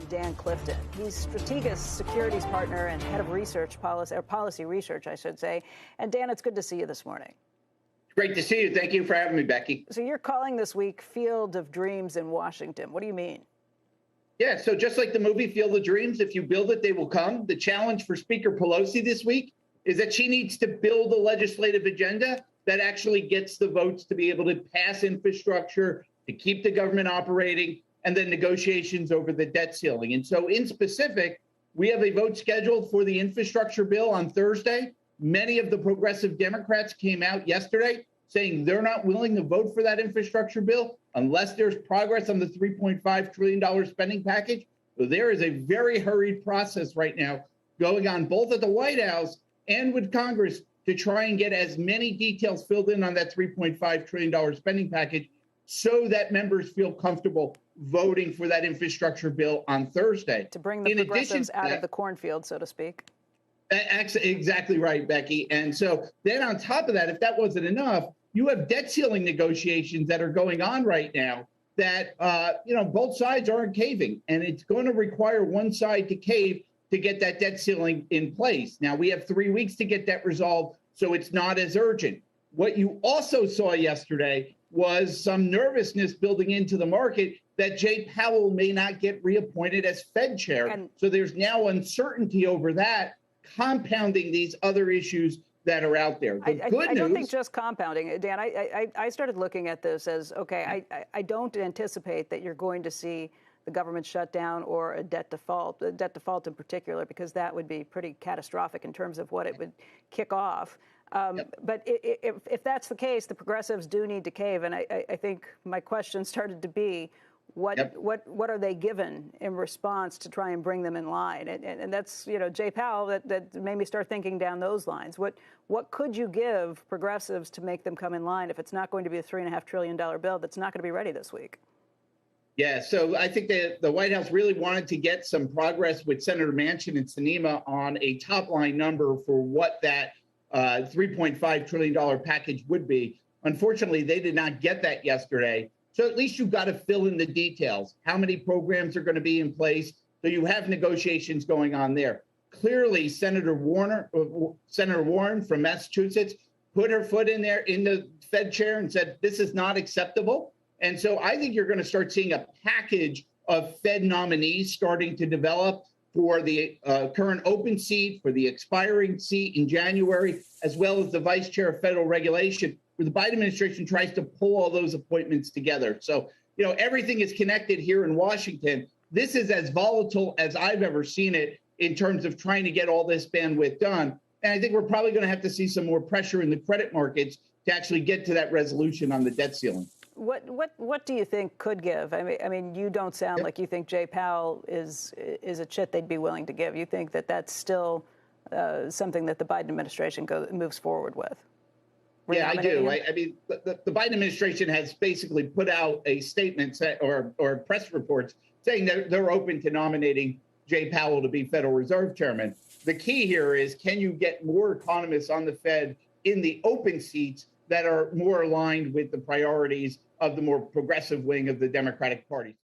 Dan Clifton. He's Stratega's securities partner and head of research policy research, I should say. And Dan, it's good to see you this morning. Great to see you. Thank you for having me, Becky. So you're calling this week Field of Dreams in Washington. What do you mean? Yeah, so just like the movie Field of Dreams, if you build it, they will come. The challenge for Speaker Pelosi this week is that she needs to build a legislative agenda that actually gets the votes to be able to pass infrastructure, to keep the government operating, and then negotiations over the debt ceiling. And so in specific, we have a vote scheduled for the infrastructure bill on Thursday. Many of the progressive Democrats came out yesterday saying they're not willing to vote for that infrastructure bill unless there's progress on the $3.5 trillion spending package. So there is a very hurried process right now going on both at the White House and with Congress to try and get as many details filled in on that $3.5 trillion spending package so that members feel comfortable voting for that infrastructure bill on Thursday. To bring the progressives out of the cornfield, so to speak. Exactly right, Becky. And so then on top of that, if that wasn't enough, you have debt ceiling negotiations that are going on right now that, both sides aren't caving. And it's going to require one side to cave to get that debt ceiling in place. Now, we have 3 weeks to get that resolved, so it's not as urgent. What you also saw yesterday was some nervousness building into the market that Jay Powell may not get reappointed as Fed chair. So there's now uncertainty over that, compounding these other issues that are out there. I don't think just compounding. Dan, I started looking at this as, okay, I don't anticipate that you're going to see the government shutdown or a debt default in particular, because that would be pretty catastrophic in terms of what it would kick off. But if that's the case, the progressives do need to cave. And I think my question started to be, what are they given in response to try and bring them in line? And that's, Jay Powell, that made me start thinking down those lines. What could you give progressives to make them come in line if it's not going to be a $3.5 trillion bill that's not going to be ready this week? Yeah, so I think that the White House really wanted to get some progress with Senator Manchin and Sinema on a top line number for what that $3.5 trillion package would be. Unfortunately, they did not get that yesterday. So at least you've got to fill in the details. How many programs are going to be in place? So you have negotiations going on there. Clearly, Senator Warren from Massachusetts put her foot in there in the Fed chair and said, this is not acceptable. And so I think you're going to start seeing a package of Fed nominees starting to develop for the current open seat, for the expiring seat in January, as well as the vice chair of federal regulation, where the Biden administration tries to pull all those appointments together. So, everything is connected here in Washington. This is as volatile as I've ever seen it in terms of trying to get all this bandwidth done. And I think we're probably going to have to see some more pressure in the credit markets to actually get to that resolution on the debt ceiling. What do you think could give? I mean, you don't sound like you think Jay Powell is a chit they'd be willing to give. You think that that's still something that the Biden administration moves forward with? Yeah, I do. I mean, the Biden administration has basically put out a statement or press reports saying that they're open to nominating Jay Powell to be Federal Reserve Chairman. The key here is, can you get more economists on the Fed in the open seats that are more aligned with the priorities of the more progressive wing of the Democratic Party?